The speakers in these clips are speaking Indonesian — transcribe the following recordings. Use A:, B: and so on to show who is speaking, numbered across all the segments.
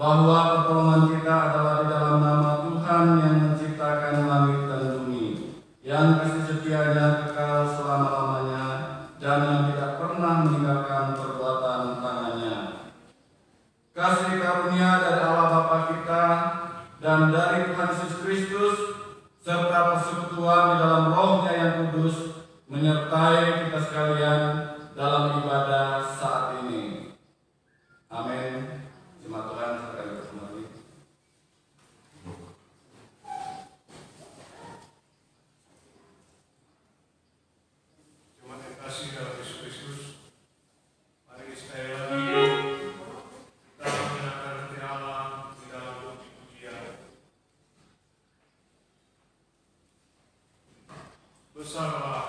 A: bahwa pertolongan kita adalah di dalam nama Tuhan yang menciptakan langit dan bumi, yang kasih setianya kekal selama-lamanya dan yang tidak pernah meninggalkan perbuatan tangannya. Kasih karunia dari Allah Bapa kita dan dari Tuhan Yesus Kristus serta persekutuan di dalam Roh-Nya yang kudus menyertai kita sekalian dalam ibadah saat ini. Amin. Jemaat Tuhan, silakan kita kembali.
B: Jemaat yang kasih dalam Yesus Kristus, mari sekali lagi kita menyenangkan hati Allah di dalam puji-pujian bersama Allah.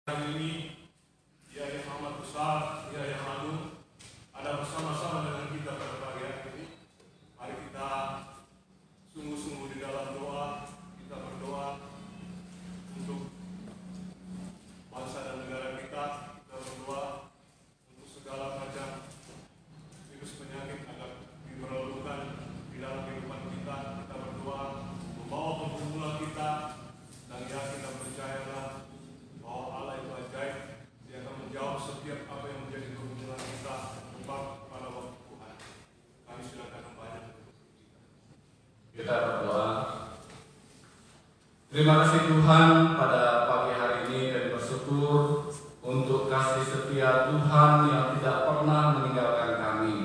B: Hari ini dia yang amat besar, dia yang agung, ada bersama-sama dengan kita pada pagi hari ini. Mari kita sungguh-sungguh di dalam doa, kita berdoa untuk bangsa dan negara kita berdoa untuk segala macam virus penyakit agar diberlakukan di dalam kehidupan kita. Kita berdoa membawa pergumulan kita, dan ya kita percayalah bahwa Allah itu ajaib. Dia akan menjawab setiap apa yang menjadi pergumulan kita pada waktu Tuhan. Kami silakan membaca.
A: Kita berdoa. Terima kasih Tuhan, pada pagi hari ini kami bersyukur untuk kasih setia Tuhan yang tidak pernah meninggalkan kami.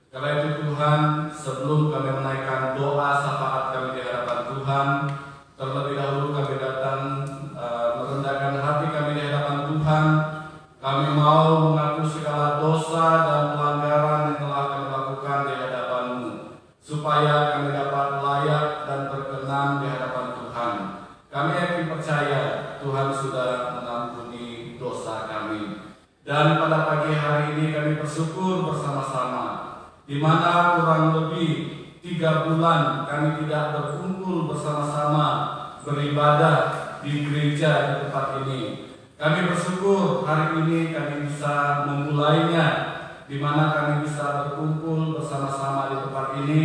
A: Karena itu Tuhan, sebelum kami menaikkan doa syafaat kami di hadapan Tuhan, terlebih dahulu kami datang merendahkan hati kami di hadapan Tuhan. Kami mau mengaku segala dosa dan pelanggaran yang telah kami lakukan di hadapan-Mu, supaya kami dapat layak dan berkenan di hadapan Tuhan. Kami yakin percaya Tuhan sudah mengampuni dosa kami. Dan pada pagi hari ini kami bersyukur bersama-sama, di mana kurang lebih 3 bulan kami tidak berkumpul bersama-sama beribadah di gereja di tempat ini. Kami bersyukur hari ini kami bisa memulainya, di mana kami bisa berkumpul bersama-sama di tempat ini,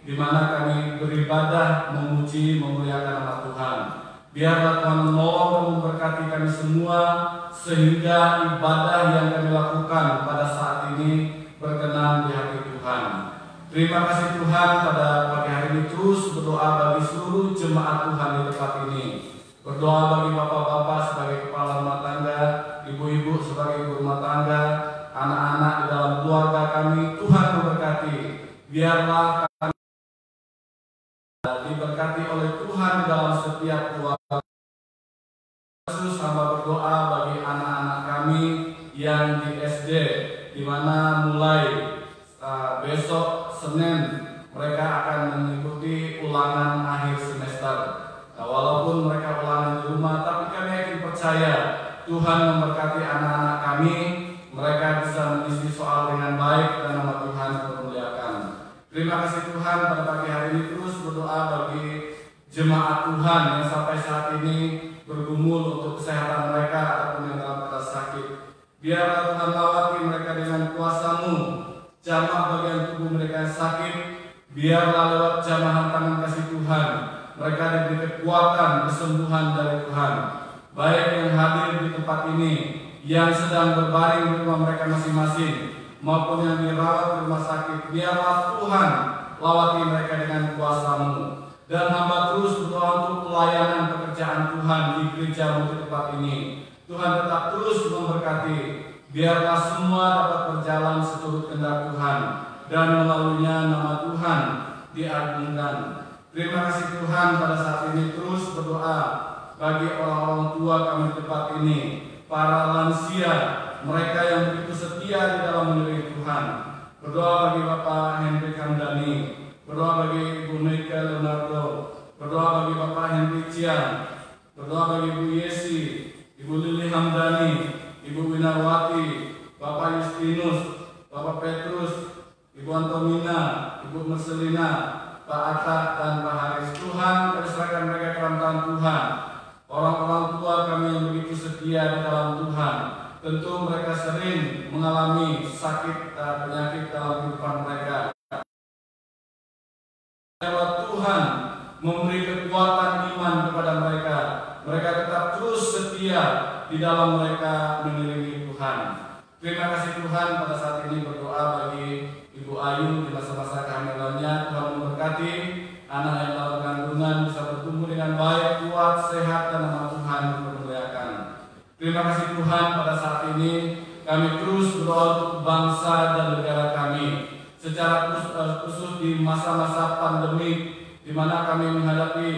A: di mana kami beribadah, memuji, memuliakan nama Tuhan. Biarlah Tuhan menolong dan memberkati kami semua, sehingga ibadah yang kami lakukan pada saat ini berkenan di hati Tuhan. Terima kasih Tuhan, pada pagi hari ini terus berdoa bagi seluruh jemaat Tuhan di tempat ini. Berdoa bagi bapak-bapak sebagai kepala rumah tangga, ibu-ibu sebagai ibu rumah tangga, anak-anak di dalam keluarga kami. Tuhan memberkati. Biarlah kami diberkati oleh Tuhan di dalam setiap keluarga. Yesus, hamba berdoa bagi anak-anak kami yang di SD, di mana mulai besok Senin mereka akan mengikuti ulangan akhir semester. Nah, walaupun mereka ulangan di rumah, tapi kami yakin percaya Tuhan memberkati anak-anak kami. Mereka bisa mengisi soal dengan baik dan nama Tuhan dipermuliakan. Terima kasih Tuhan, pada pagi hari ini terus berdoa bagi jemaat Tuhan yang sampai saat ini bergumul untuk kesehatan mereka ataupun yang dalam keadaan sakit. Biarlah Tuhan lawati mereka dengan kuasa-Mu. Jamah bagian tubuh mereka yang sakit, biarlah lewat jamahan tangan kasih Tuhan mereka diberi kekuatan, kesembuhan dari Tuhan. Baik yang hadir di tempat ini, yang sedang berbaring di rumah mereka masing-masing, maupun yang dirawat di rumah sakit, biarlah Tuhan lawati mereka dengan kuasa-Mu. Dan hamba terus berdoa untuk pelayanan pekerjaan Tuhan di gereja-Mu di tempat ini. Tuhan tetap terus memberkati. Biarlah semua dapat berjalan seturut kehendak Tuhan, dan melaluinya nama Tuhan diagungkan. Terima kasih Tuhan, pada saat ini terus berdoa bagi orang-orang tua kami di tempat ini, para lansia, mereka yang begitu setia di dalam melirik Tuhan. Berdoa bagi Bapak Hendrik Hamdani, berdoa bagi Ibu Mega Leonardo, berdoa bagi Bapak Hendrik Cian, berdoa bagi Ibu Yesi, Ibu Lili Hamdani, Ibu Winarwati, Bapak Justinus, Bapak Petrus, Ibu Antomina, Ibu Marcelina, Pak Atta, dan Pak Haris. Tuhan, kami serahkan mereka ke dalam tangan Tuhan. Orang-orang tua kami yang begitu setia di dalam Tuhan, tentu mereka sering mengalami sakit dan penyakit dalam kehidupan mereka. Lewat Tuhan memberi kekuatan iman kepada mereka, mereka tetap terus setia di dalam mereka mengiringi Tuhan. Terima kasih Tuhan, pada saat ini berdoa bagi Ibu Ayu di masa-masa kehamilannya. Tuhan memberkati anak yang dalam kandungan bisa bertumbuh dengan baik, kuat, sehat, dan nama Tuhan dipermuliakan. Terima kasih Tuhan, pada saat ini kami terus berdoa untuk bangsa dan negara kami, secara khusus di masa-masa pandemi di mana kami menghadapi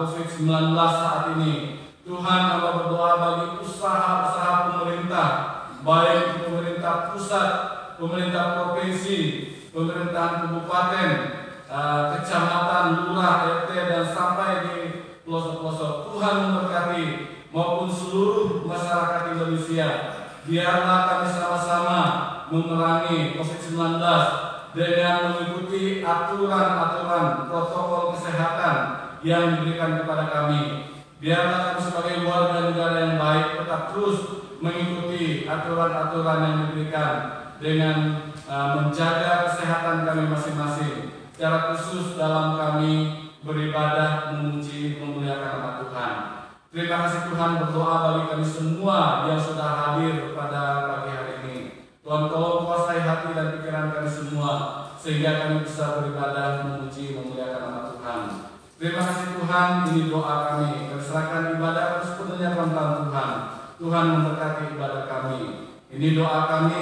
A: COVID-19 saat ini. Tuhan, kami berdoa bagi usaha-usaha pemerintah, baik pemerintah pusat, pemerintah provinsi, pemerintahan kabupaten, kecamatan, lurah, RT, dan sampai di pelosok-pelosok. Tuhan memberkati maupun seluruh masyarakat Indonesia. Biarlah kami sama-sama memerangi COVID-19 dengan mengikuti aturan-aturan protokol kesehatan yang diberikan kepada kami. Biarlah kami sebagai warga negara yang baik tetap terus mengikuti aturan-aturan yang diberikan dengan menjaga kesehatan kami masing-masing. Secara khusus dalam kami beribadah, memuji, memuliakan nama Tuhan. Terima kasih Tuhan, berdoa bagi kami semua yang sudah hadir pada pagi hari ini. Tuhan tolong kuasai hati dan pikiran kami semua sehingga kami bisa beribadah, memuji, memuliakan nama Tuhan. Terima kasih Tuhan, ini doa kami. Kami serahkan ibadah kami sepenuhnya dalam tangan Tuhan. Tuhan memberkati ibadah kami. Ini doa kami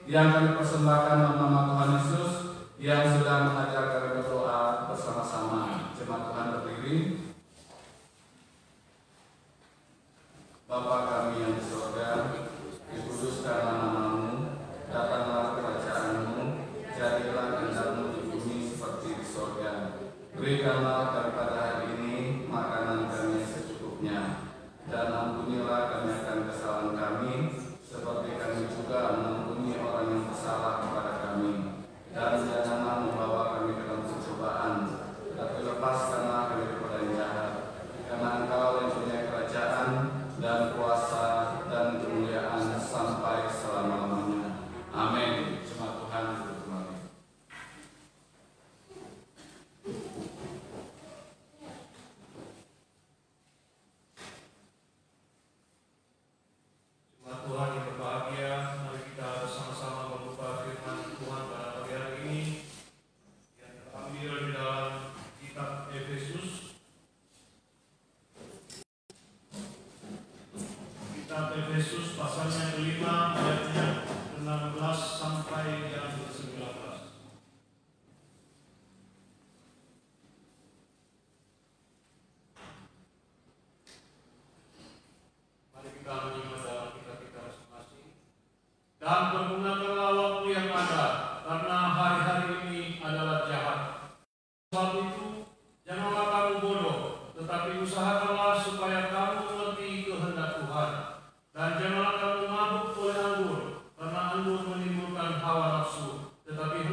A: yang kami persembahkan dalam nama Tuhan Yesus yang sudah mengajar kami berdoa bersama-sama. Jemaat Tuhan berdiri. Bapa kami yang di surga, dikuduskanlah nama-Mu, datanglah kerajaan-Mu, jadilah kehendak-Mu di bumi seperti di surga. Berikanlah kami pada hari ini makanan kami secukupnya, dan ampunilah kami akan kesalahan kami, seperti kami juga mengampuni orang yang bersalah kepada kami. Dan janganlah membawa kami ke dalam pencobaan, tetapi lepaskanlah kami daripada yang jahat. Karena Engkau yang punya kerajaan dan kuasa dan kemuliaan sampai selama-lamanya. Amin. Jemaat Tuhan berkembali.
B: Jemaat Tuhan yang berbahagia, mari kita bersama-sama membuka firman Tuhan pada pagi hari ini yang terambil di dalam kitab Efesus. Kitab Efesus pasalnya kelima, ayatnya 16 sampai yang ke-19. Mari kita menyimak dalam kitab kita masing-masing. Dan pergunakanlah waktu yang ada, karena hari-hari ini adalah jahat. Sebab itu, janganlah kamu bodoh, tetapi usahakanlah supaya kamu mengerti kehendak Tuhan. Dan janganlah kamu mabuk oleh anggur, karena anggur menimbulkan hawa nafsu, tetapi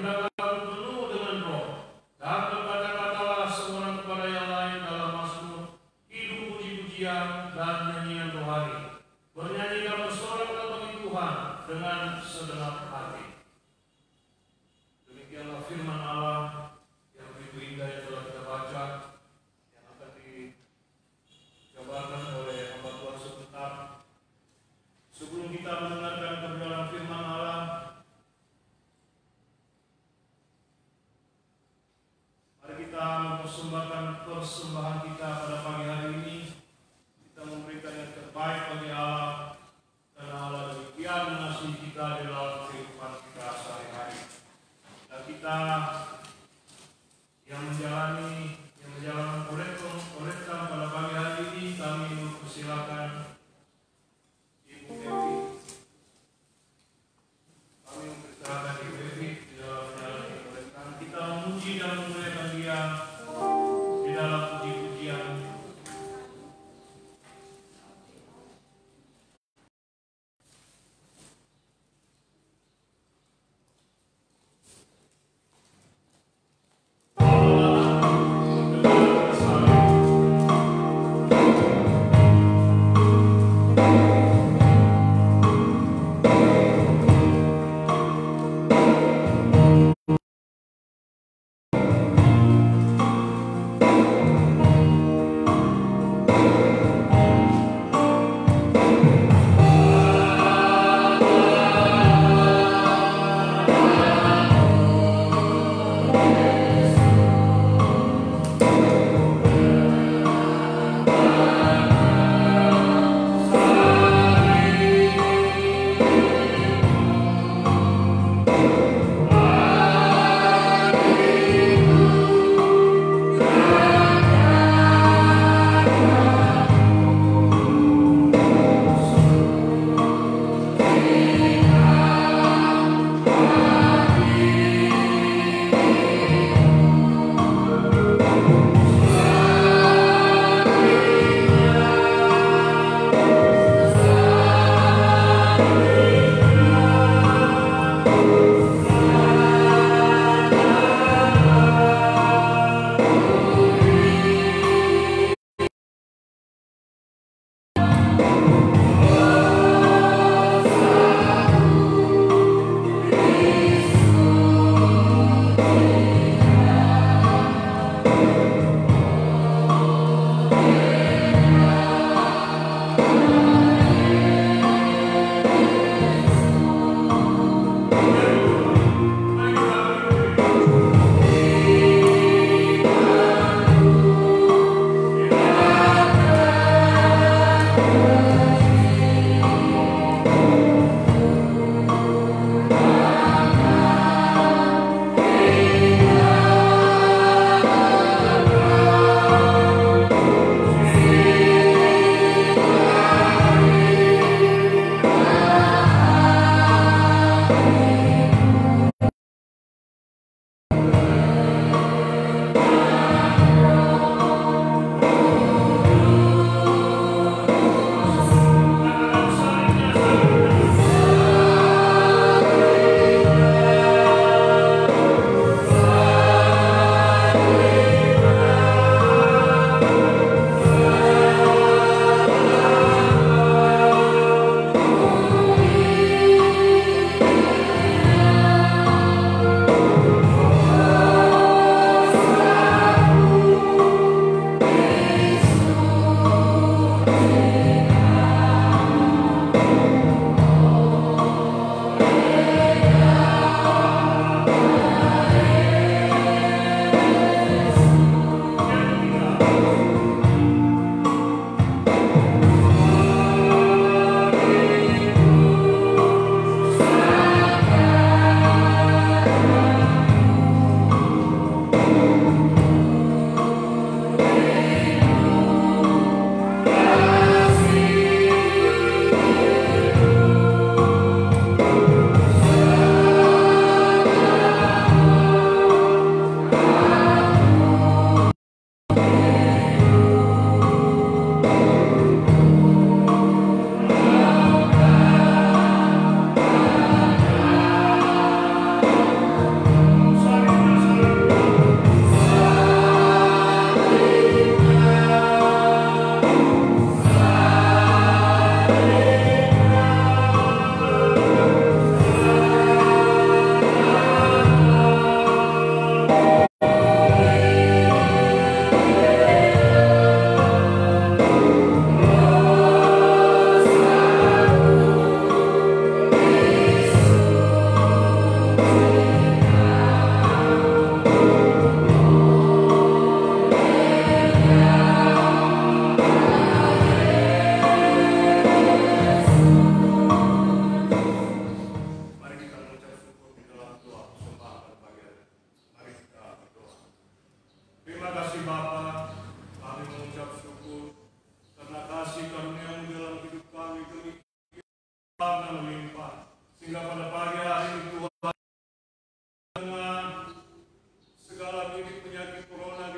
B: Sehingga pada pagi hari ini Tuhan, dengan segala penyakit corona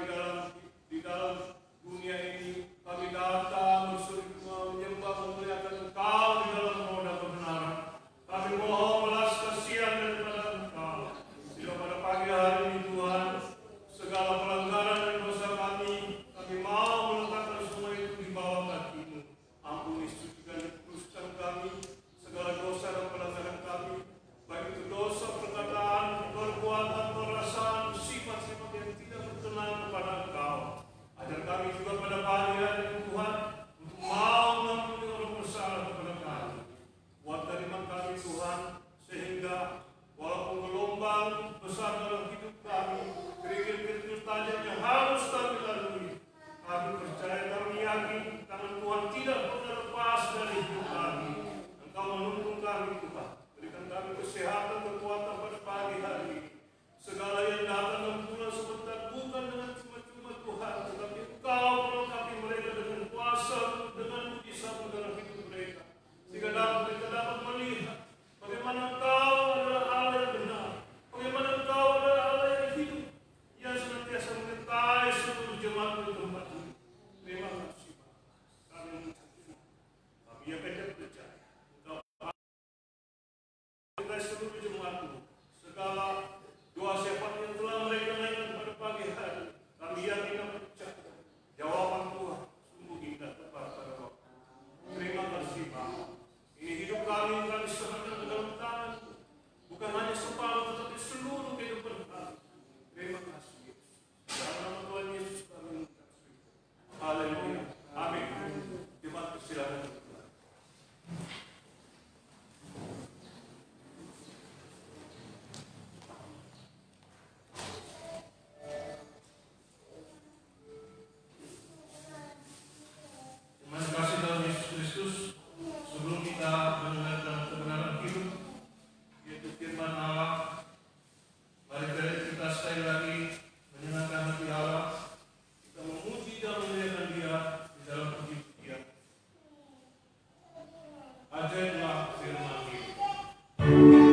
B: di dalam dunia ini, kami datang menyembah memuliakan Engkau di dalam roh dan kebenaran. Kami mohon belas kasihan daripada Engkau. Sehingga pada pagi hari ini Tuhan, segala pelanggaran dan dosa kami mau meletakkan semua itu di bawah kaki-Mu. Ampuni, sucikan, kuduskan kami segala dosa dan pelanggaran kami, baik itu dosa perkataan, perbuatan, perasaan, sifat-sifat yang tidak berkenan kepada Engkau. Ajar kami juga pada pagi hari ini Tuhan, untuk mau mengampuni orang bersalah kepada kami. Buat terima kami Tuhan, sehingga walaupun gelombang besar dalam hidup kami, kerikil-kerikil tajam yang harus kami lalui, kami percaya, kami yakin, tangan Tuhan tidak pernah lepas dari hidup kami. Engkau menuntun kami Tuhan, berikan kami kesehatan, kekuatan pada pagi hari ini. Segala yang datang dan pulang sebentar bukan dengan cuma-cuma Tuhan, tetapi Engkau melengkapi mereka dengan kuasa, dengan mujizat dalam hidup mereka, sehingga mereka dapat melihat bagaimana Engkau adalah Allah yang benar, bagaimana Engkau adalah Allah yang hidup, yang senantiasa menyertai seluruh jemaat di tempat ini. Terima kasih Pak. Kami mengucapkan, kami akan percaya Engkau seluruh jemaat-Mu, segala doa syafaat yang telah mereka naikkan pada pagi hari, kami yakin dan percaya jawaban Tuhan sungguh indah tepat pada waktu. Terima kasih Pak. Ini hidup kami serahkan ke dalam tangan-Mu, bukan hanya separuh tetapi seluruh kehidupan kami. Terima kasih Yesus. Dalam nama Tuhan Yesus kami mengucapkan. Haleluya. Amin. Jemaat persilakan. Terima kasih dalam Yesus Kristus. Sebelum kita mendengarkan kebenaran hidup, yaitu firman Allah, mari kita sekali lagi menyenangkan hati Allah. Kita memuji dan memuliakan Dia di dalam puji-pujian. Ajaiblah firman hidup.
C: Amen.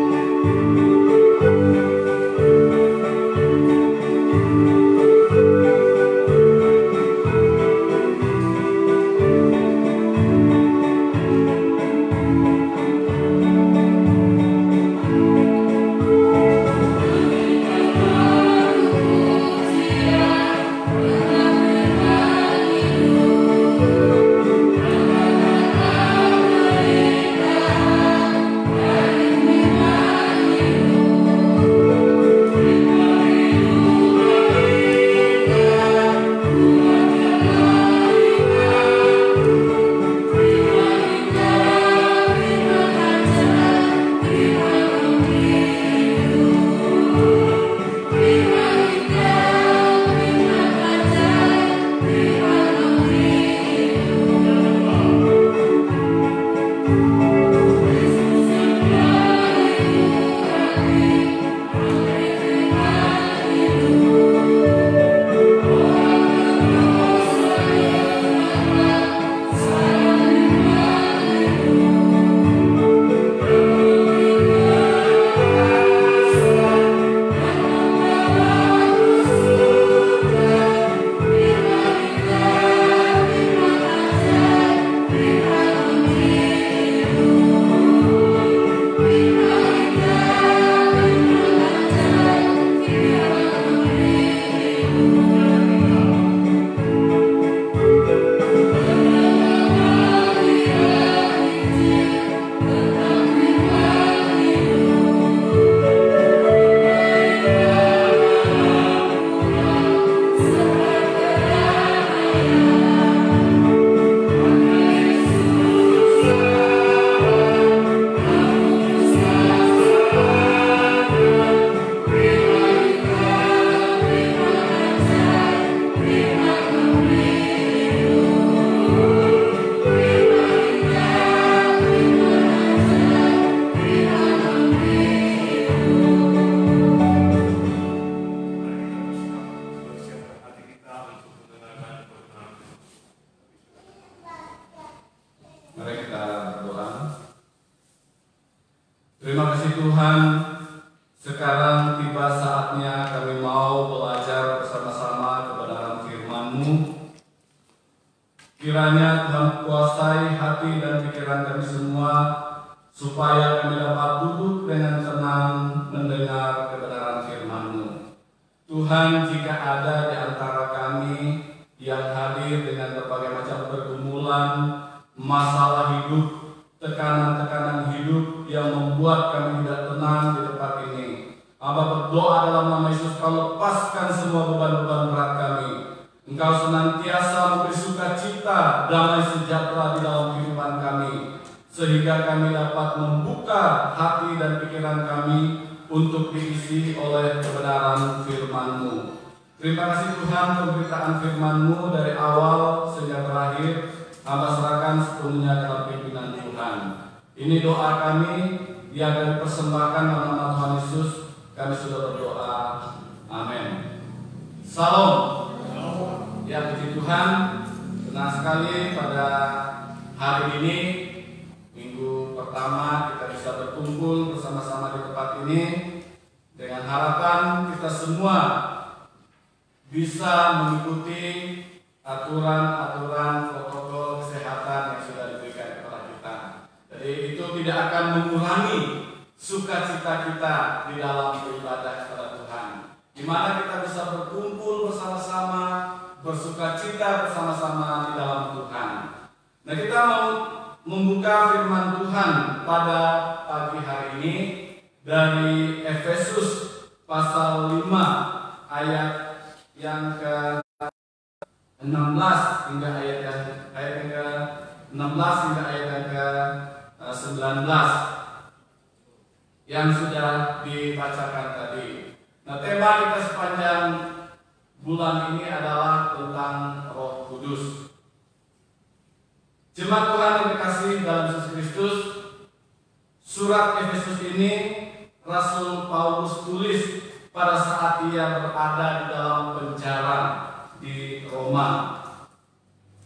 A: Tuhan, sekarang tiba saatnya kami mau belajar bersama-sama kebenaran firman-Mu. Kiranya Tuhan kuasai hati dan pikiran kami semua, supaya kami dapat duduk dengan tenang mendengar kebenaran firman-Mu. Tuhan, jika ada di antara kami yang hadir dengan berbagai macam pergumulan, masalah hidup, tekanan-tekanan hidup yang membuat kami tidak tenang di tempat ini, Hamba berdoa dalam nama Yesus, Kau lepaskan semua beban-beban berat kami. Engkau senantiasa memberi sukacita, damai sejahtera di dalam kehidupan kami, sehingga kami dapat membuka hati dan pikiran kami untuk diisi oleh kebenaran firman-Mu. Terima kasih Tuhan, pemberitaan firman-Mu dari awal sehingga terakhir, Hamba serahkan sepenuhnya dalam pimpinan Tuhan. Ini doa kami yang kami persembahkan dalam nama Tuhan Yesus. Kami sudah berdoa. Amin. Salam. Ya, puji Tuhan. Senang sekali pada hari ini, minggu pertama, kita bisa berkumpul bersama-sama di tempat ini dengan harapan kita semua bisa mengikuti aturan-aturan protokol kesehatan yang sudah diberikan kepada kita. Jadi itu tidak akan mengurangi sukacita kita di dalam beribadah kepada Tuhan, di mana kita bisa berkumpul bersama-sama, bersukacita bersama-sama di dalam Tuhan. Nah, kita mau membuka firman Tuhan pada pagi hari ini dari Efesus pasal 5 ayat yang ke-16 hingga ayat yang ke-16 hingga ayat yang ke-19 yang sudah dibacakan tadi. Nah, tema kita sepanjang bulan ini adalah tentang Roh Kudus. Jemaat Tuhan yang dikasihi dalam Yesus Kristus, surat Efesus ini Rasul Paulus tulis pada saat ia berada di dalam penjara di Roma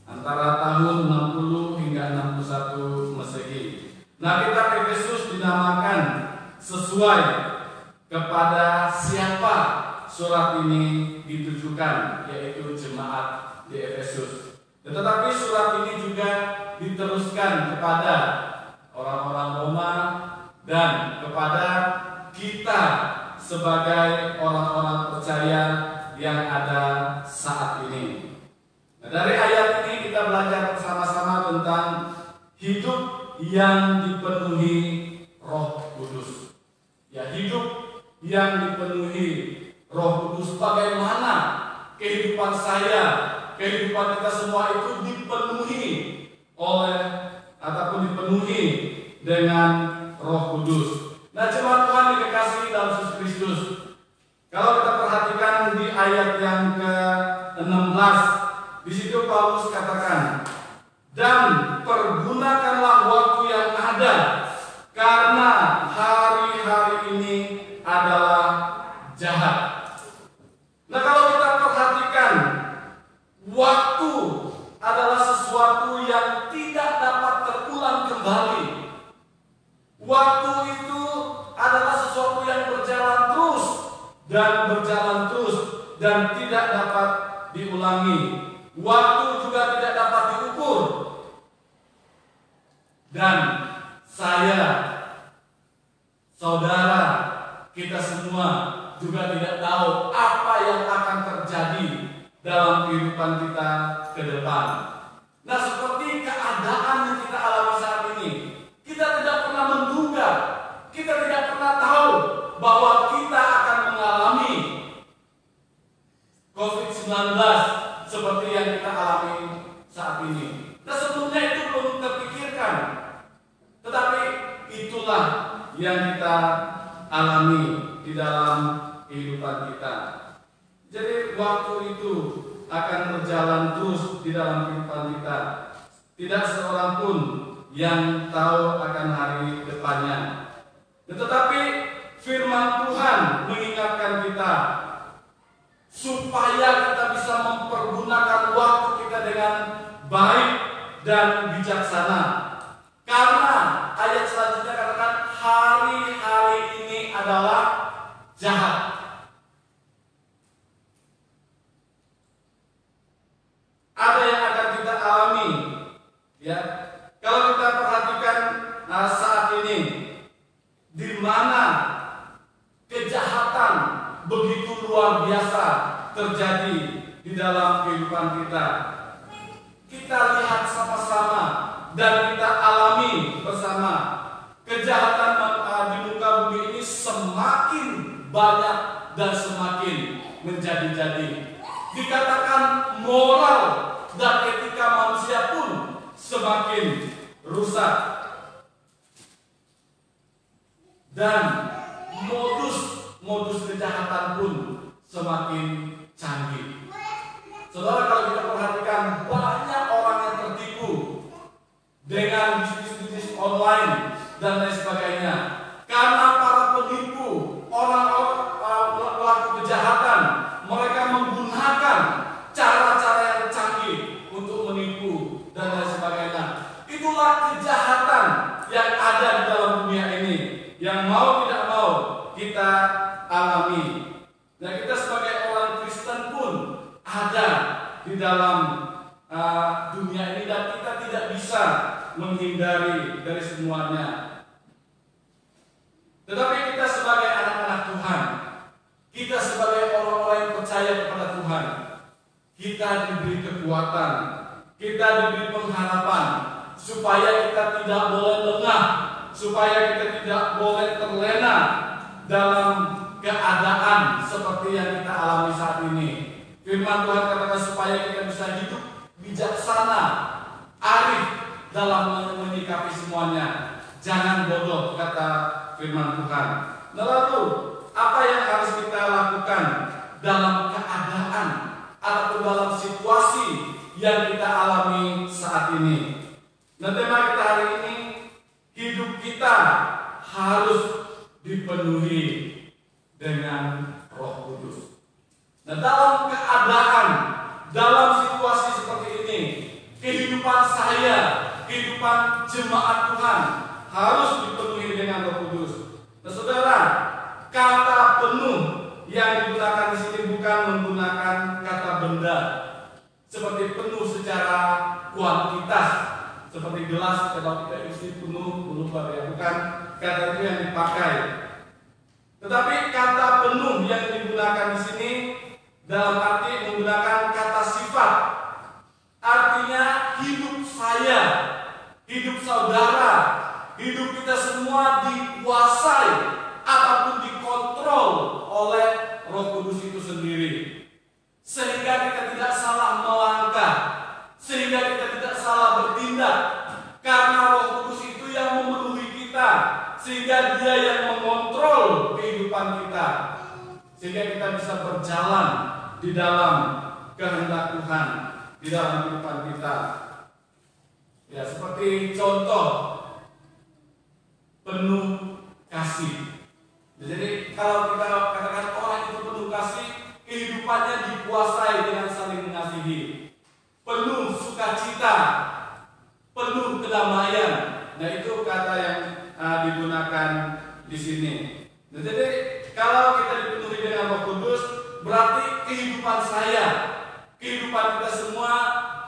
A: antara tahun 60 hingga 61 Masehi. Nah, kitab Efesus dinamakan sesuai kepada siapa surat ini ditujukan, yaitu jemaat di Efesus. Tetapi surat ini juga diteruskan kepada orang-orang Roma dan kepada kita sebagai orang-orang percaya yang ada saat ini. Nah, dari ayat ini kita belajar bersama-sama tentang hidup yang dipenuhi Roh Kudus. Ya, hidup yang dipenuhi Roh Kudus. Bagaimana kehidupan saya, kehidupan kita semua itu dipenuhi oleh ataupun dipenuhi dengan Roh Kudus. Nah, jemaat Tuhan dikasihi dalam Yesus Kristus, kalau kita perhatikan di ayat yang ke-16, di situ Paulus katakan, dan pergunakanlah waktu yang ada, karena hari-hari ini adalah jahat. Nah, kalau kita perhatikan, waktu adalah sesuatu yang tidak dapat terulang kembali. Waktu itu adalah sesuatu yang berjalan terus dan tidak dapat diulangi. Waktu juga tidak dapat diukur. Dan saya, saudara, kita semua juga tidak tahu apa yang akan terjadi dalam kehidupan kita ke depan. Nah, seperti keadaan yang kita alami saat ini, kita tidak pernah menduga, kita tidak pernah tahu bahwa kita akan mengalami COVID-19 seperti yang kita alami saat ini. Nah, sebelumnya itu belum terpikirkan, tetapi itulah yang kita alami di dalam kehidupan kita. Jadi waktu itu akan berjalan terus di dalam kehidupan kita. Tidak seorang pun yang tahu akan hari depannya. Tetapi firman Tuhan mengingatkan kita supaya kita bisa mempergunakan waktu kita dengan baik dan bijaksana. Karena ayat selanjutnya katakan hari-hari saat ini, di mana kejahatan begitu luar biasa terjadi di dalam kehidupan kita. Kita lihat sama-sama dan kita alami bersama, kejahatan di muka bumi ini semakin banyak dan semakin menjadi-jadi. Dikatakan moral dan etika manusia pun semakin rusak, dan modus kejahatan pun semakin canggih. Saudara, kalau kita perhatikan, banyak orang yang tertipu dengan bisnis-bisnis online dan lain sebagainya. Karena para penipu, orang-orang pelaku kejahatan, mereka menggunakan cara-cara yang canggih untuk menipu dan lain sebagainya. Itulah kejahatan yang ada di dalam dunia ini, yang mau tidak mau kita alami. Nah, kita sebagai orang Kristen pun ada di dalam dunia ini, dan kita tidak bisa menghindari dari semuanya. Tetapi kita sebagai anak-anak Tuhan, kita sebagai orang-orang yang percaya kepada Tuhan, kita diberi kekuatan, kita diberi pengharapan, supaya kita tidak boleh lengah, supaya kita tidak boleh terlena dalam keadaan seperti yang kita alami saat ini. Firman Tuhan katakan supaya kita bisa hidup bijaksana, arif dalam menyikapi semuanya. Jangan bodoh, kata firman Tuhan. Nah, lalu apa yang harus kita lakukan dalam keadaan ataupun dalam situasi yang kita alami saat ini? Nah, tema kita hari ini, hidup kita harus dipenuhi dengan Roh Kudus. Nah, dalam keadaan, dalam situasi seperti ini, kehidupan saya, kehidupan jemaat Tuhan harus dipenuhi dengan Roh Kudus. Nah, saudara, kata penuh yang digunakan di sini bukan menggunakan kata benda, seperti penuh secara kuantitas, seperti gelas kalau kita isi penuh, bukan kata itu yang dipakai. Tetapi kata penuh yang digunakan di sini dalam arti menggunakan kata sifat. Artinya hidup saya, hidup saudara, hidup kita semua dikuasai ataupun dikontrol oleh Roh Kudus itu sendiri. Sehingga kita tidak salah melangkah, sehingga kita tidak salah bertindak, karena Roh Kudus itu yang memenuhi kita, sehingga Dia yang mengontrol kehidupan kita, sehingga kita bisa berjalan di dalam kehendak Tuhan, di dalam kehidupan kita. Ya, seperti contoh penuh kasih. Jadi kalau kita katakan orang itu penuh kasih, kehidupannya dikuasai dengan saling mengasihi, penuh sukacita, penuh kedamaian. Nah, itu kata yang digunakan di sini. Nah, jadi kalau kita dipenuhi dengan Roh Kudus, berarti kehidupan saya, kehidupan kita semua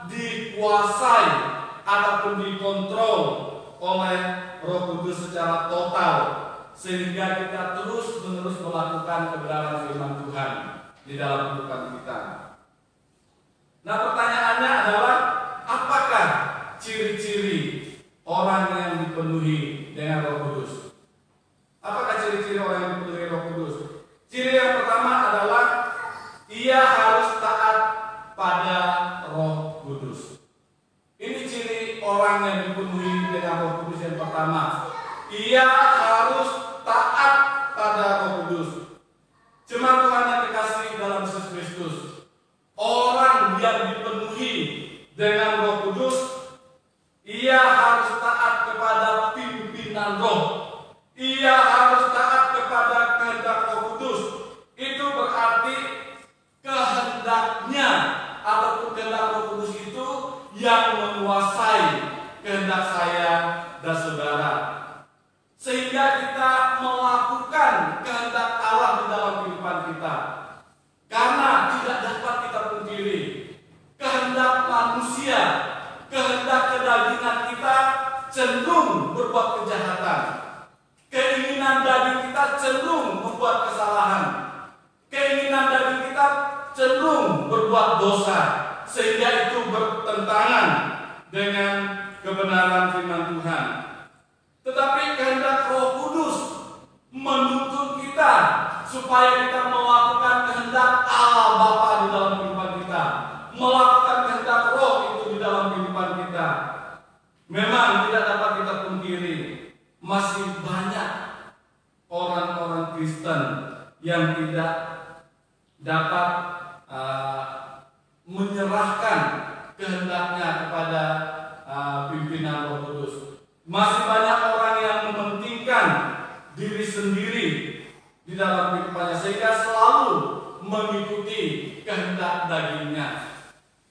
A: dikuasai ataupun dikontrol oleh Roh Kudus secara total, sehingga kita terus-menerus melakukan kebenaran firman Tuhan di dalam kehidupan kita. Nah, pertanyaannya adalah, apakah ciri-ciri orang yang dipenuhi dengan Roh Kudus? Apakah ciri-ciri orang yang dipenuhi Roh Kudus? Ciri yang pertama adalah ia harus taat pada Roh Kudus. Ini ciri orang yang dipenuhi dengan Roh Kudus yang pertama. Ia harus taat pada Roh Kudus. Jemaat Tuhan yang dikasihi dalam Yesus Kristus, orang yang dipenuhi dengan Roh Kudus, ia harus taat kepada pimpinan Roh. Ia harus taat kepada kehendak Roh Kudus. Itu berarti kehendaknya ataupun kehendak Roh Kudus itu yang menguasai kehendak saya dan saudara, sehingga kita melakukan kehendak Allah di dalam kehidupan kita. Karena tidak dapat kita pungkiri, kehendak manusia, kehendak kedagingan kita cenderung berbuat kejahatan. Keinginan daging kita cenderung membuat kesalahan. Keinginan daging kita cenderung berbuat dosa, sehingga itu bertentangan dengan kebenaran firman Tuhan. Tetapi kehendak Roh Kudus menuntun kita supaya kita melakukan kehendak Allah Bapa di dalam kehidupan kita, melakukan kehendak Roh itu di dalam kehidupan kita. Memang tidak dapat kita pungkiri, masih banyak orang-orang Kristen yang tidak dapat menyerahkan kehendaknya kepada pimpinan Roh Kudus. Masih banyak orang yang mementingkan diri sendiri di dalam kehidupannya, sehingga selalu mengikuti kehendak dagingnya.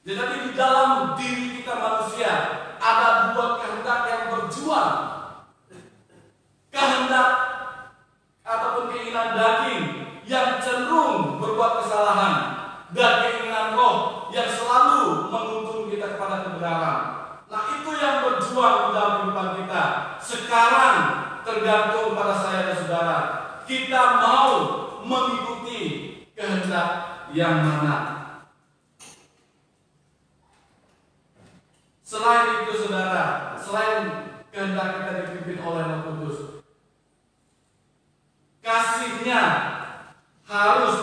A: Jadi di dalam diri kita manusia ada dua kehendak yang berjuang. Kehendak ataupun keinginan daging yang cenderung berbuat kesalahan, dan keinginan roh yang selalu menuntun kita kepada kebenaran. Nah, itu yang berjuang di dalam kehidupan kita. Sekarang tergantung pada saya dan saudara, kita mau mengikuti kehendak yang mana. Selain itu saudara, selain kehendak kita dipimpin oleh Roh Kudus, kasihnya harus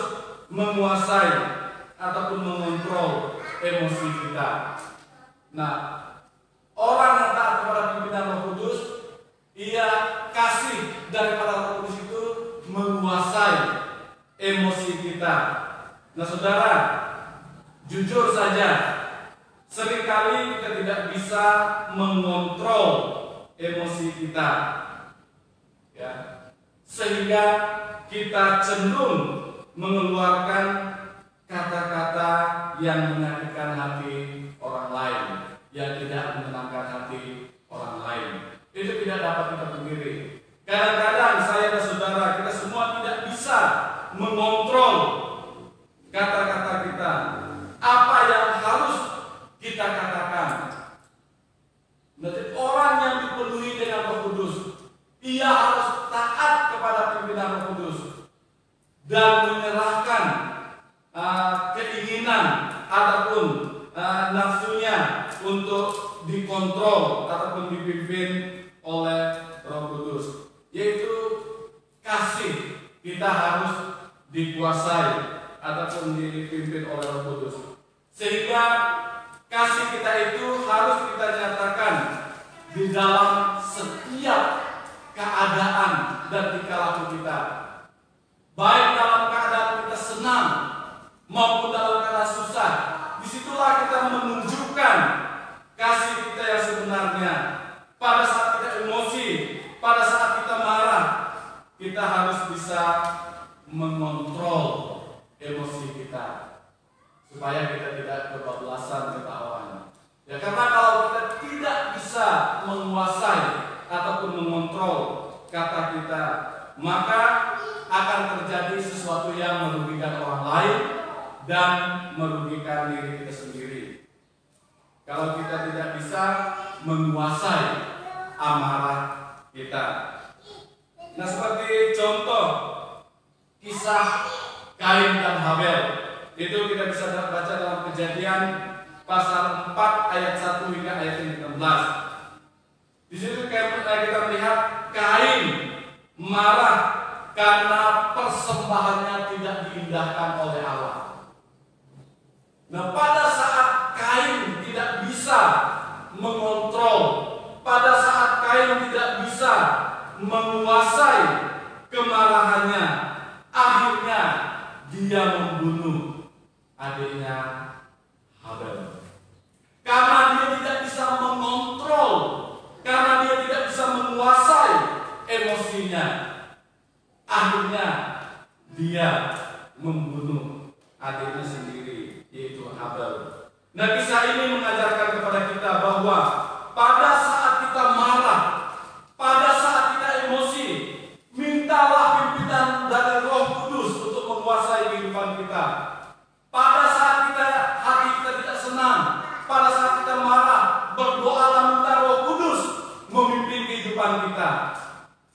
A: menguasai ataupun mengontrol emosi kita. Nah, orang yang taat kepada pimpinan Roh Kudus, ia kasih daripada Roh Kudus itu menguasai emosi kita. Nah saudara, jujur saja, seringkali kita tidak bisa mengontrol emosi kita, ya, sehingga kita cenderung mengeluarkan kata-kata yang menyakitkan hati orang lain, yang tidak menenangkan hati orang lain. Itu tidak dapat kita pungkiri. Kadang-kadang saya dan saudara, kita semua tidak bisa mengontrol kata-kata kita. Apa yang harus kita katakan? Berarti orang yang dipenuhi dengan Roh Kudus, ia harus taat kepada pimpinan Roh Kudus dan menyerahkan keinginan ataupun nafsunya untuk dikontrol ataupun dipimpin oleh Roh Kudus, yaitu kasih kita harus dikuasai ataupun dipimpin oleh Roh Kudus, sehingga kasih kita itu harus kita nyatakan di dalam setiap keadaan dan tingkah laku kita, baik dalam keadaan kita senang maupun dalam keadaan susah. Disitulah kita menunjukkan kasih kita yang sebenarnya. Pada saat kita emosi, pada saat kita marah, kita harus bisa mengontrol emosi kita supaya kita tidak kebablasan ketahuan. Ya, karena kalau kita tidak bisa menguasai ataupun mengontrol kata kita, maka akan terjadi sesuatu yang merugikan orang lain dan merugikan diri kita sendiri. Kalau kita tidak bisa menguasai amarah kita. Nah, seperti contoh kisah Kain dan Habel, itu kita bisa baca dalam Kejadian pasal 4 ayat 1 hingga ayat 16. Di situ kita melihat Kain marah karena persembahannya tidak diindahkan oleh Allah. Nah, pada saat Kain tidak bisa mengontrol, pada saat Kain tidak bisa menguasai kemarahannya, akhirnya dia membunuh adiknya Habel. Karena dia tidak bisa mengontrol, karena dia tidak bisa menguasai emosinya, akhirnya dia membunuh adiknya sendiri, yaitu Habel. Nah, kisah ini mengajarkan kepada kita bahwa pada saat kita marah, pada saat kita emosi, mintalah pimpinan dari Roh Kudus untuk menguasai kehidupan kita. Pada saat hati kita tidak senang, pada saat kita marah, berdoalah minta Roh Kudus memimpin kehidupan kita.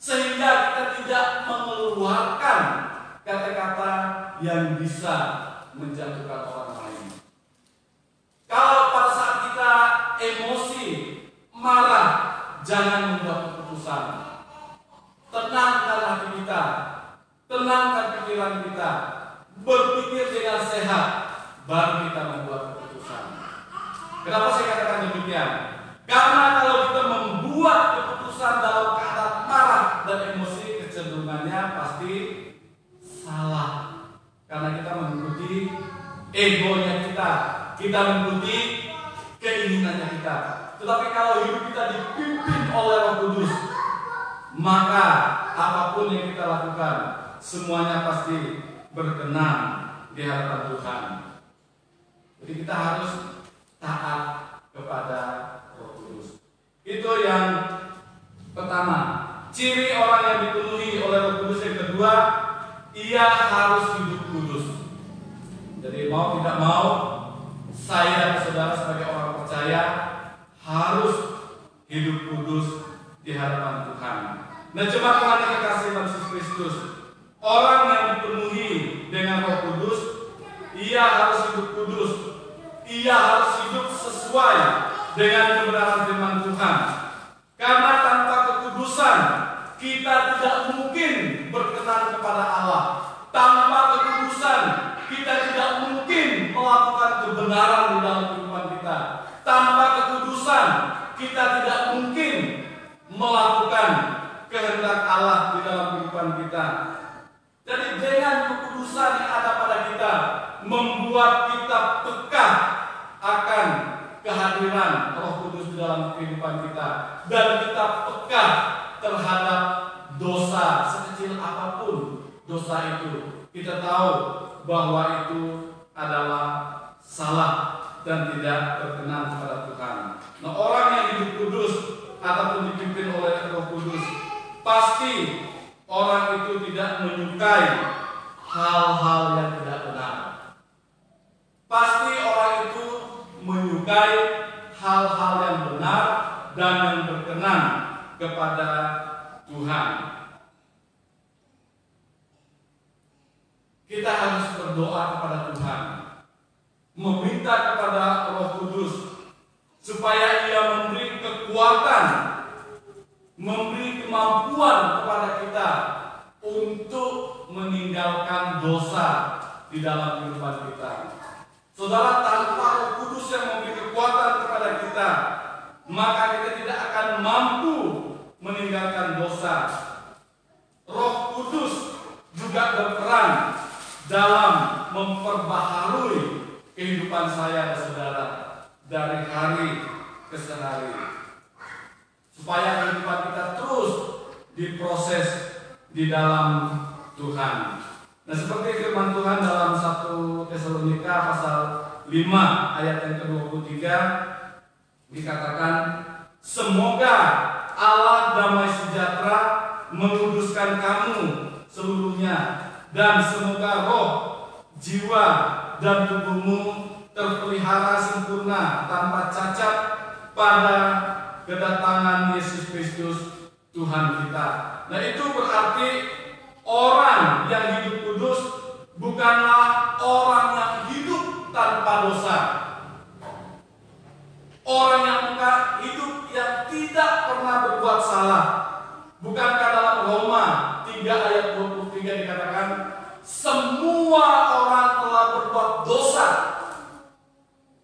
A: sehingga kita tidak mengeluarkan kata-kata yang bisa menjatuhkan orang lain. Kalau pada saat kita emosi, marah, jangan membuat keputusan. Tenangkan hati kita, tenangkan pikiran kita, berpikir dengan sehat, baru kita membuat keputusan. Kenapa saya katakan demikian? Karena kalau kita membuat keputusan dalam keadaan marah dan emosi, kecenderungannya pasti salah. Karena kita mengikuti egonya kita mengikuti keinginannya kita. Tetapi kalau hidup kita dipimpin oleh Roh Kudus, maka apapun yang kita lakukan, semuanya pasti berkenan di hadapan Tuhan. Jadi kita harus taat kepada Roh Kudus. Itu yang pertama. Ciri orang yang dipenuhi oleh Roh Kudus yang kedua, ia harus hidup kudus. Jadi mau tidak mau, saya dan saudara sebagai orang percaya harus hidup kudus di hadapan Tuhan. Nah, jemaat yang dikasihi Yesus Kristus, orang yang dipenuhi dengan Roh Kudus, ia harus hidup kudus. Ia harus hidup sesuai dengan kebenaran firman Tuhan. Karena tanpa kekudusan kita tidak mungkin berkenan kepada Allah. Tanpa kekudusan kita tidak mungkin melakukan kebenaran di dalam kehidupan kita. Tanpa kekudusan kita tidak mungkin melakukan kehendak Allah di dalam kehidupan kita. Jadi dengan kekudusan yang ada pada kita, membuat kita peka akan kehadiran Roh Kudus di dalam kehidupan kita, dan kita peka terhadap dosa sekecil apapun dosa itu. Kita tahu bahwa itu adalah salah dan tidak berkenan kepada Tuhan. Nah, orang yang hidup kudus ataupun dipimpin oleh Roh Kudus, pasti orang itu tidak menyukai hal-hal yang tidak benar. Pasti orang itu menyukai hal-hal yang benar dan yang berkenan kepada Tuhan. Kita harus berdoa kepada Tuhan, meminta kepada Roh Kudus supaya Ia memberi kekuatan, memberi kemampuan kepada kita untuk meninggalkan dosa di dalam kehidupan kita. Saudara, tanpa Roh Kudus yang memberi kekuatan kepada kita, maka kita tidak akan mampu meninggalkan dosa. Roh Kudus juga berperan dalam memperbaharui kehidupan saya dan saudara dari hari ke hari, supaya kehidupan kita terus diproses di dalam Tuhan. Nah, seperti firman Tuhan dalam 1 Tesalonika pasal 5 ayat yang ke-23 dikatakan, semoga Allah damai sejahtera menguduskan kamu seluruhnya, dan semoga roh, jiwa, dan tubuhmu terpelihara sempurna tanpa cacat pada kedatangan Yesus Kristus Tuhan kita. Nah, itu berarti orang yang hidup kudus bukanlah orang yang hidup tanpa dosa. Orang yang hidup yang tidak pernah berbuat salah. Bukankah dalam Roma 3 ayat 23 dikatakan, semua orang telah berbuat dosa.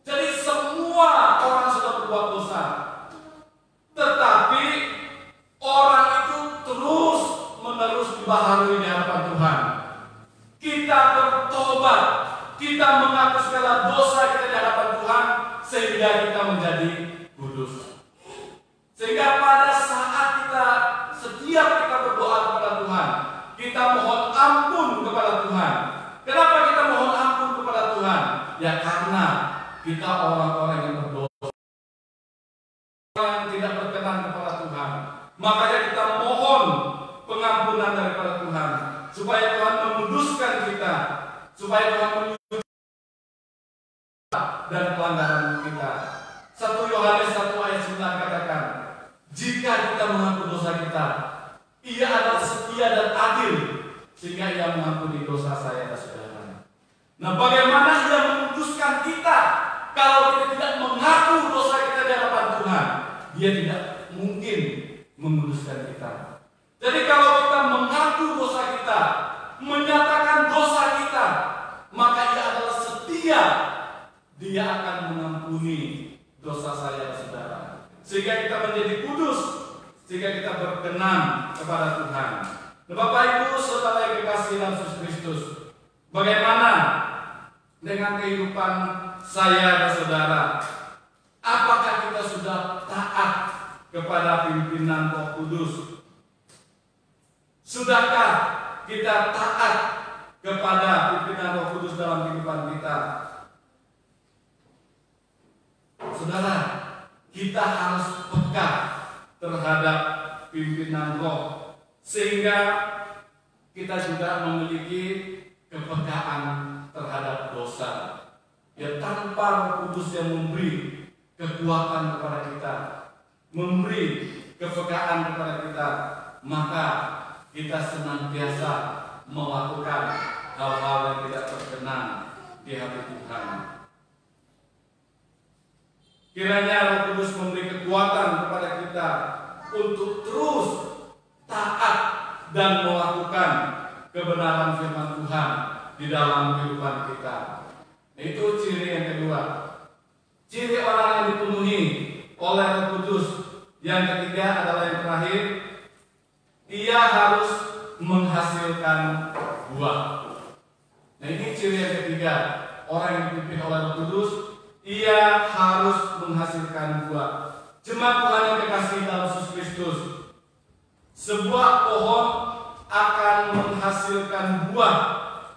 A: Jadi semua orang sudah berbuat dosa. Tetapi orang itu terus menerus dibaharui di hadapan Tuhan. Kita bertobat, kita mengaku segala dosa kita di hadapan Tuhan, sehingga kita menjadi kudus. Sehingga pada saat setiap kita berdoa kepada Tuhan, kita mohon ampun kepada Tuhan. Kenapa kita mohon ampun kepada Tuhan? Ya karena kita orang-orang yang berdosa, orang yang tidak berkenan kepada Tuhan. Makanya kita mohon pengampunan daripada Tuhan, supaya Tuhan menguduskan kita, supaya Tuhan menyucikan dan pelanggaran kita. 1 Yohanes 1 ayat 9 katakan, jika kita mengaku dosa kita, Ia adalah setia dan adil sehingga ia mengampuni dosa saya dan saudara. Nah, bagaimana ia menguduskan kita kalau kita tidak mengaku dosa kita di hadapan Tuhan? Dia tidak mungkin menguduskan kita. Jadi kalau kita mengaku dosa kita, menyatakan dosa kita, maka ia adalah setia. Dia akan mengampuni dosa saya dan saudara, sehingga kita menjadi kudus, sehingga kita berkenan kepada Tuhan. Nah, Bapak Ibu saudara yang dikasihi dalam Yesus Kristus, bagaimana dengan kehidupan saya dan saudara? Apakah kita sudah taat kepada pimpinan Roh Kudus? Sudahkah kita taat kepada pimpinan Roh Kudus dalam kehidupan kita? Saudara, kita harus peka terhadap pimpinan Roh, sehingga kita juga memiliki kepekaan terhadap dosa. Ya, tanpa Roh Kudus yang memberi kekuatan kepada kita, memberi kepekaan kepada kita, maka kita senantiasa melakukan hal-hal yang tidak berkenan di hati Tuhan. Kiranya Roh Kudus memberi kekuatan kepada kita untuk terus taat dan melakukan kebenaran firman Tuhan di dalam kehidupan kita. Itu ciri yang kedua. Ciri orang yang dipenuhi oleh Roh Kudus. Yang ketiga adalah yang terakhir, ia harus menghasilkan buah. Nah, ini ciri yang ketiga. Orang yang dipimpin oleh Roh Kudus, ia harus menghasilkan buah. Jemaat Tuhan yang dikasihi dalam Yesus Kristus, sebuah pohon akan menghasilkan buah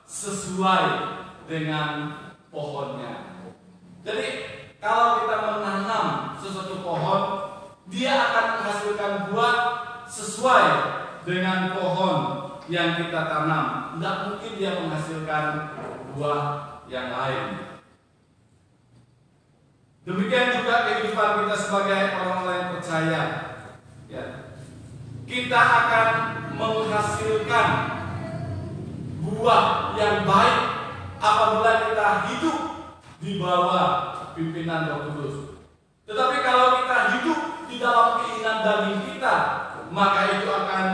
A: sesuai dengan pohonnya. Jadi kalau kita menanam sesuatu pohon, dia akan menghasilkan buah sesuai dengan pohon yang kita tanam. Tidak mungkin dia menghasilkan buah yang lain. Demikian juga kehidupan kita sebagai orang-orang yang percaya. Ya. Kita akan menghasilkan buah yang baik apabila kita hidup di bawah pimpinan Roh Kudus. Tetapi kalau kita hidup di dalam keinginan daging kita, maka itu akan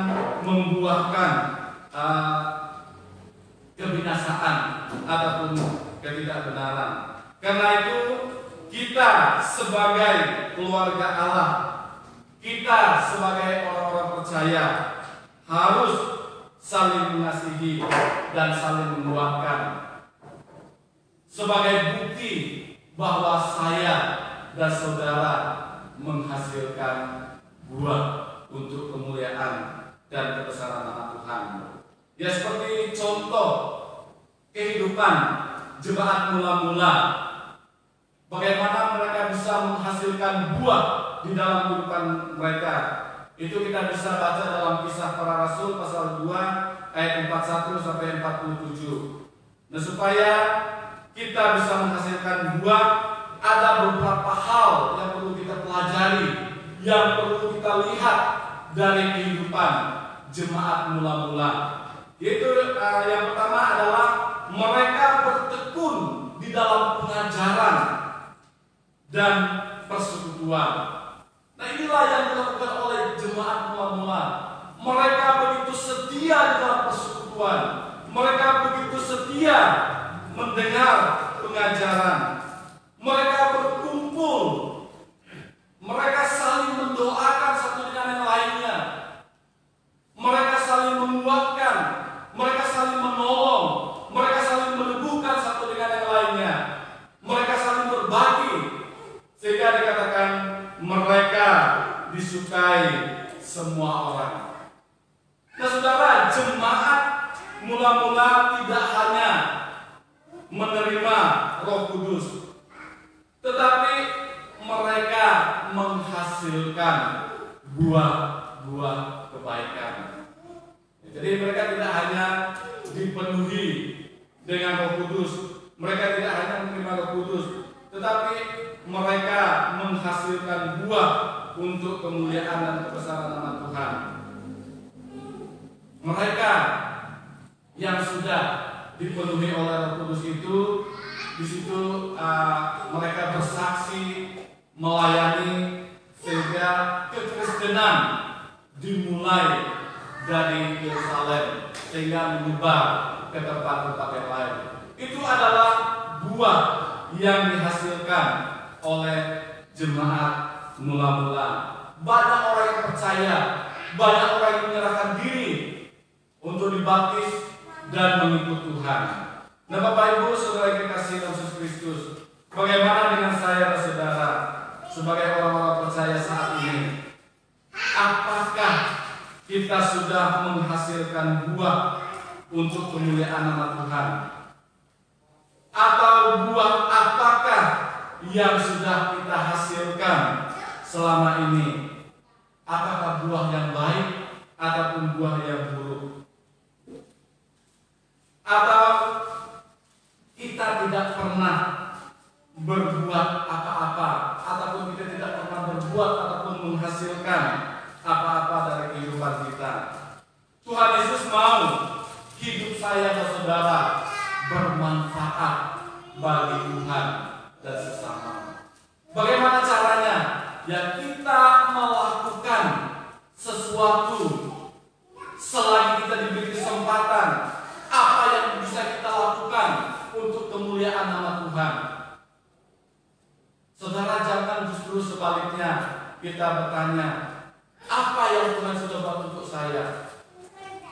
A: membuahkan kebinasaan ataupun ketidakbenaran. Karena itu kita sebagai keluarga Allah, kita sebagai orang-orang percaya harus saling mengasihi dan saling menguatkan sebagai bukti bahwa saya dan saudara menghasilkan buah untuk kemuliaan dan kebesaran nama Tuhan. Ya, seperti contoh kehidupan jemaat mula-mula, bagaimana mereka bisa menghasilkan buah di dalam kehidupan mereka. Itu kita bisa baca dalam Kisah Para Rasul pasal 2 ayat 41 sampai 47. Nah, supaya kita bisa menghasilkan buah, ada beberapa hal yang perlu kita pelajari, yang perlu kita lihat dari kehidupan jemaat mula-mula. Yaitu yang pertama adalah mereka bertekun di dalam pengajaran dan persekutuan. Nah, inilah yang dilakukan oleh jemaat mula-mula. Mereka begitu setia di dalam persekutuan. Mereka begitu setia mendengar pengajaran. Mereka berkumpul. Mereka saling mendoakan satu dengan yang lainnya. Mereka saling menguatkan. Mereka saling menolong. Mereka saling meneguhkan satu dengan yang lainnya. Mereka saling berbagi. Sehingga dikatakan mereka disukai semua orang. Nah, saudara, jemaat mula-mula tidak hanya menerima Roh Kudus, tetapi mereka menghasilkan buah-buah kebaikan. Jadi mereka tidak hanya dipenuhi dengan Roh Kudus, mereka tidak hanya menerima Roh Kudus, tetapi mereka menghasilkan buah untuk kemuliaan dan kebesaran nama Tuhan. Mereka yang sudah dipenuhi oleh Roh Kudus itu, di situ mereka bersaksi, melayani, sehingga kekristenan dimulai dari Yerusalem sehingga menyebar ke tempat-tempat yang lain. Itu adalah buah yang dihasilkan oleh jemaat mula-mula. Banyak orang yang percaya, banyak orang yang menyerahkan diri untuk dibaptis dan mengikut Tuhan. Nah, Bapak Ibu, saudara yang dikasihi Yesus Kristus, bagaimana dengan saya dan saudara sebagai orang-orang percaya saat ini? Apakah kita sudah menghasilkan buah untuk kemuliaan nama Tuhan? Atau buah apakah yang sudah kita hasilkan selama ini? Apakah buah yang baik ataupun buah yang buruk? Atau kita tidak pernah berbuat apa-apa, ataupun kita tidak pernah berbuat ataupun menghasilkan apa-apa dari kehidupan kita? Tuhan Yesus mau hidup saya dan saudara bermanfaat bagi Tuhan dan sesama. Bagaimana caranya? Ya, kita melakukan sesuatu selagi kita diberi kesempatan. Apa yang bisa kita lakukan untuk kemuliaan nama Tuhan? Saudara, jangan justru sebaliknya kita bertanya, apa yang Tuhan sudah buat untuk saya?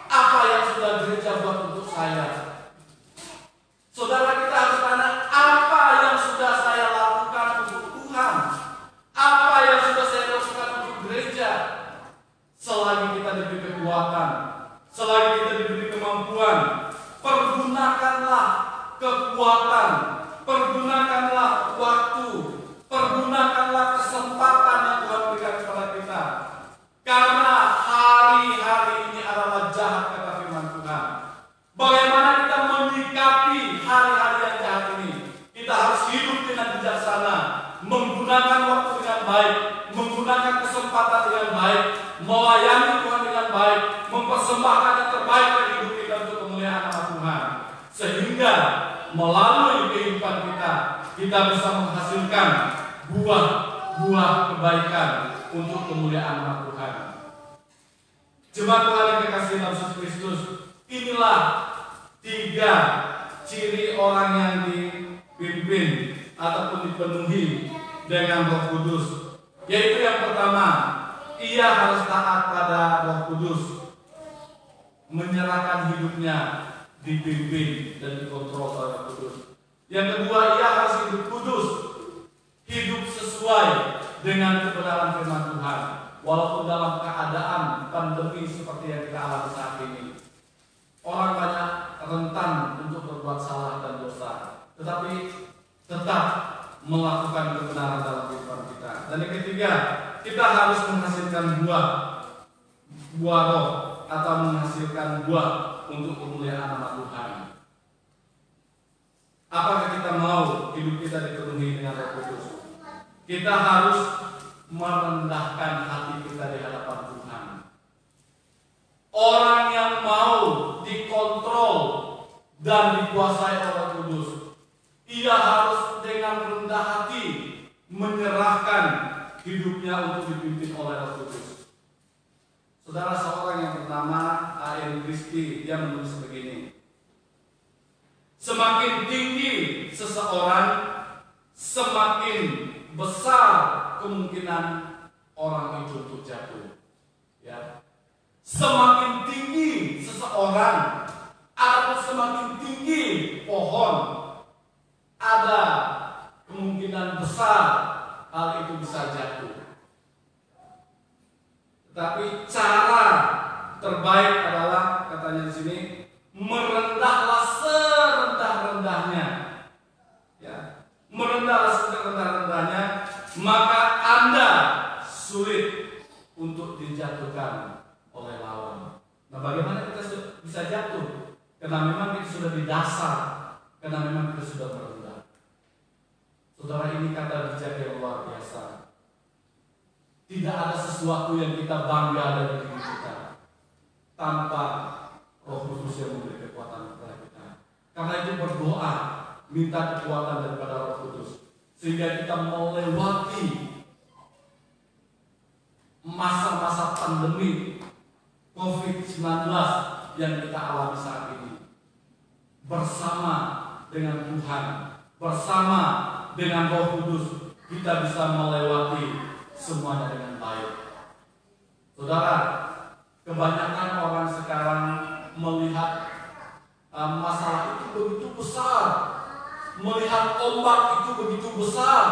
A: Apa yang sudah gereja buat untuk saya? Saudara, kita harus tanya, apa yang sudah saya lakukan untuk Tuhan? Apa yang sudah saya lakukan untuk gereja? Selagi kita diberi kekuatan, selagi kita diberi kemampuan, pergunakanlah kekuatan, pergunakanlah waktu, pergunakanlah kesempatan yang Tuhan berikan kepada kita. Karena hari-hari ini adalah jahat, kata firman Tuhan. Bagaimana kita menyikapi hari-hari yang jahat ini? Kita harus hidup dengan bijaksana, menggunakan waktu dengan baik, menggunakan kesempatan dengan baik, melayani Tuhan dengan baik, mempersembahkan yang terbaik dari hidup kita untuk kemuliaan nama Tuhan. Sehingga melalui kehidupan kita, kita bisa menghasilkan buah-buah kebaikan untuk kemuliaan nama Tuhan. Jemaat Tuhan yang dikasihi Yesus Kristus, inilah 3 ciri orang yang dipimpin ataupun dipenuhi dengan Roh Kudus. Yaitu yang pertama, ia harus taat pada Roh Kudus, menyerahkan hidupnya dipimpin dan dikontrol oleh Roh Kudus. Yang kedua, ia harus hidup kudus, hidup sesuai dengan kebenaran firman Tuhan, walaupun dalam keadaan pandemi seperti yang kita alami saat ini. Orang banyak rentan untuk berbuat salah dan dosa, tetapi tetap melakukan kebenaran dalam kehidupan kita. Dan yang ketiga, kita harus menghasilkan buah roh atau menghasilkan buah untuk kemuliaan nama Tuhan. Apakah kita mau hidup kita dipenuhi dengan Roh Kudus? Kita harus merendahkan hati kita di hadapan Tuhan. Orang yang mau dikontrol dan dikuasai oleh Roh Kudus, ia harus dengan rendah hati menyerahkan hidupnya untuk dipimpin oleh Roh Kudus. Saudara, seorang yang bernama A.M. Christie, dia menulis begini: semakin tinggi seseorang, semakin besar kemungkinan orang itu untuk jatuh. Ya. Semakin tinggi seseorang atau semakin tinggi pohon, ada kemungkinan besar hal itu bisa jatuh. Tetapi cara terbaik adalah, katanya di sini, merendahlah serendah-rendahnya. Ya, merendahlah serendah-rendahnya, maka Anda sulit untuk dijatuhkan oleh lawan. Nah, bagaimana kita bisa jatuh? Karena memang kita sudah di dasar, karena memang kita sudah merendah. Saudara, ini kata bijak yang luar biasa. Tidak ada sesuatu yang kita bangga dari diri kita tanpa Kudus yang memberi kekuatan kepada kita. Karena itu berdoa, minta kekuatan daripada Roh Kudus, sehingga kita melewati masa-masa pandemi COVID-19 yang kita alami saat ini bersama dengan Tuhan, bersama dengan Roh Kudus, kita bisa melewati semuanya dengan baik. Saudara, kebanyakan orang sekarang melihat masalah itu begitu besar, melihat ombak itu begitu besar,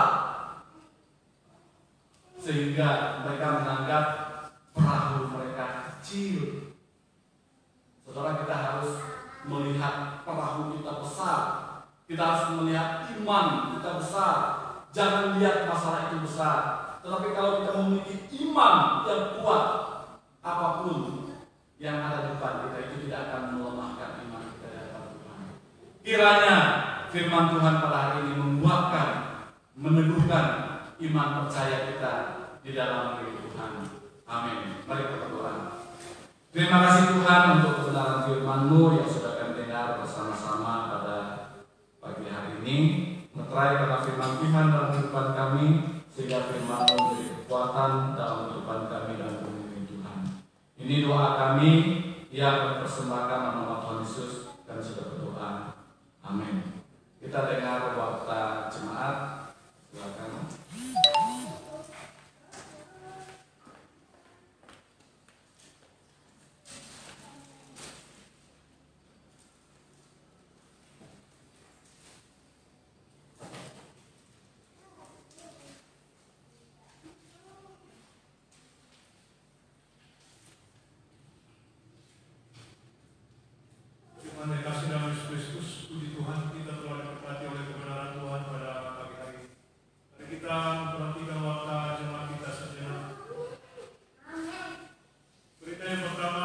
A: sehingga mereka menganggap perahu mereka kecil. Saudara, kita harus melihat perahu kita besar, kita harus melihat iman kita besar. Jangan lihat masalah itu besar, tetapi kalau kita memiliki iman yang kuat, apapun yang ada di depan kita itu tidak akan melemahkan iman kita di hadapan Tuhan. Kiranya firman Tuhan pada hari ini menguatkan, meneguhkan iman percaya kita di dalam diri Tuhan. Amin. Mari kita berdoa. Terima kasih Tuhan untuk kebenaran firman-Mu yang sudah kami dengar bersama-sama pada pagi hari ini. Meterai karena firman Tuhan dalam kehidupan kami, sehingga firman-Mu memberi kekuatan dalam kehidupan kami dan pemimpin Tuhan. Ini doa kami yang mempersembahkan nama Tuhan Yesus dan sudah berdoa. Amin. Kita dengar warta jemaat. Silakan.
B: Terima kasih dalam Yesus Kristus. Puji Tuhan, kita telah diberkati oleh kebenaran Tuhan pada pagi hari ini. Mari kita memperhatikan warta jemaat kita sejenak. Berita yang pertama,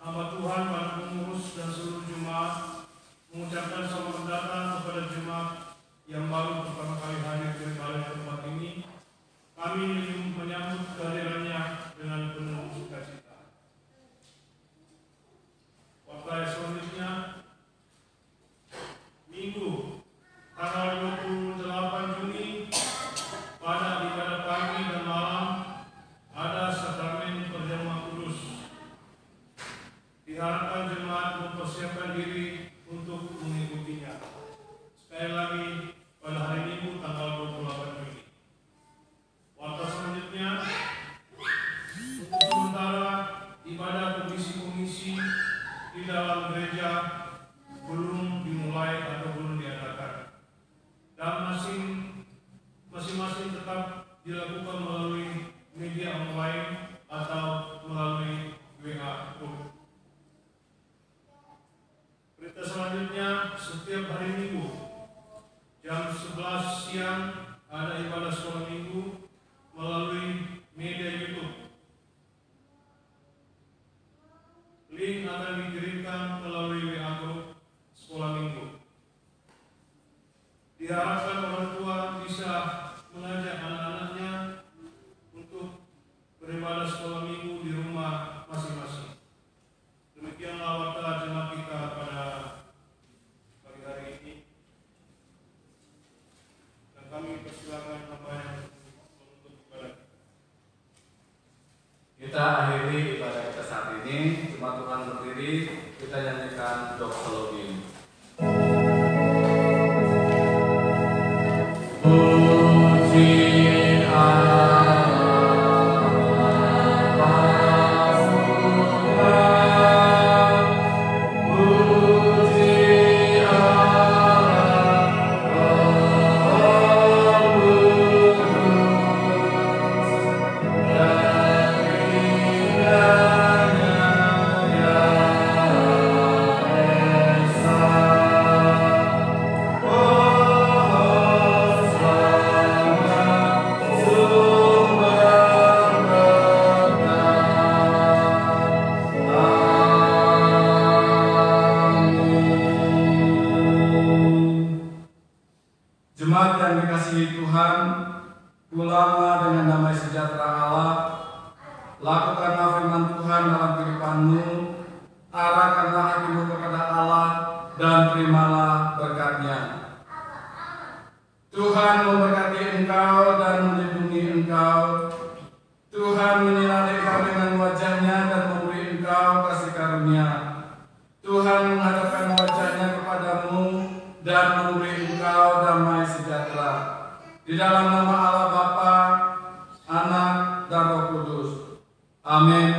B: hamba Tuhan, para pengurus dan seluruh jemaat mengucapkan selamat datang kepada jemaat yang baru pertama kali hadir di balai tempat ini. Kami menyambut kehadirannya dengan penuh sukacita. Warta selanjutnya, Minggu tanggal 28 Juni pada ibadah pagi dan malam ada sakramen perjamuan kudus. Diharapkan jemaat mempersiapkan diri untuk mengikutinya. Sekali lagi pada hari Minggu tanggal 28 Juni. Warta selanjutnya, untuk sementara ibadah komisi-komisi di dalam gereja belum dimulai atau belum diadakan, dan masing-masing tetap dilakukan melalui media online atau melalui WA group. Berita selanjutnya, setiap hari Minggu jam 11 siang ada ibadah sekolah minggu melalui media YouTube. Link akan dikirimkan melalui WA group sekolah minggu. Diharapkan orang tua bisa mengajak anak-anaknya untuk beribadah sekolah minggu di rumah masing-masing. Demikianlah warta jemaat kita pada pagi hari ini. Dan kami persilakan hamba yang menuntut ibadah.
A: Kita akhiri ibadah kita saat ini. Jemaat Tuhan berdiri, kita nyanyikan doxologi. Puji Allah, puji Jemaat yang dikasihi Tuhan, pulanglah dengan damai sejahtera Allah. Lakukanlah firman Tuhan dalam kehidupanmu. Arahkanlah hatimu kepada dan terimalah berkat-Nya. Tuhan memberkati engkau dan melindungi engkau. Tuhan menyinari engkau dengan wajah-Nya dan memberi engkau kasih karunia. Tuhan menghadapkan wajah-Nya kepadamu dan memberi engkau damai sejahtera. Di dalam nama Allah Bapa, Anak, dan Roh Kudus. Amin.